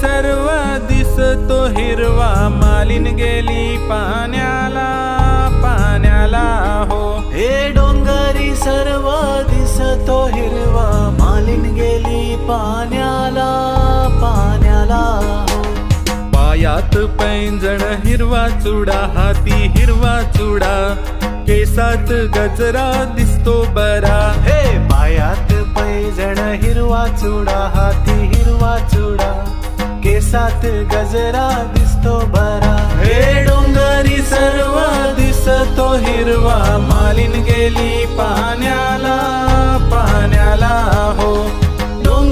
सर्व दिसतो हिरवा, मालिन गेली पाण्याला पाण्याला हो. हे डोंगरी सर्व दिसतो हिरवा, मालिन गेली पाण्याला पाण्याला हो. पायात पैंजण हिरवा चुडा, हाती हिरवा चुडा, केसात गजरा दिसतो बरा. हे पायात पैजण हिरवा चुडा, हाती हिरवा चुडा, केसात गजरा दिसतो बरा. हे डोंगरी सर्व दिसतो हिरवा, मालिन गेली पाण्याला पाण्याला हो.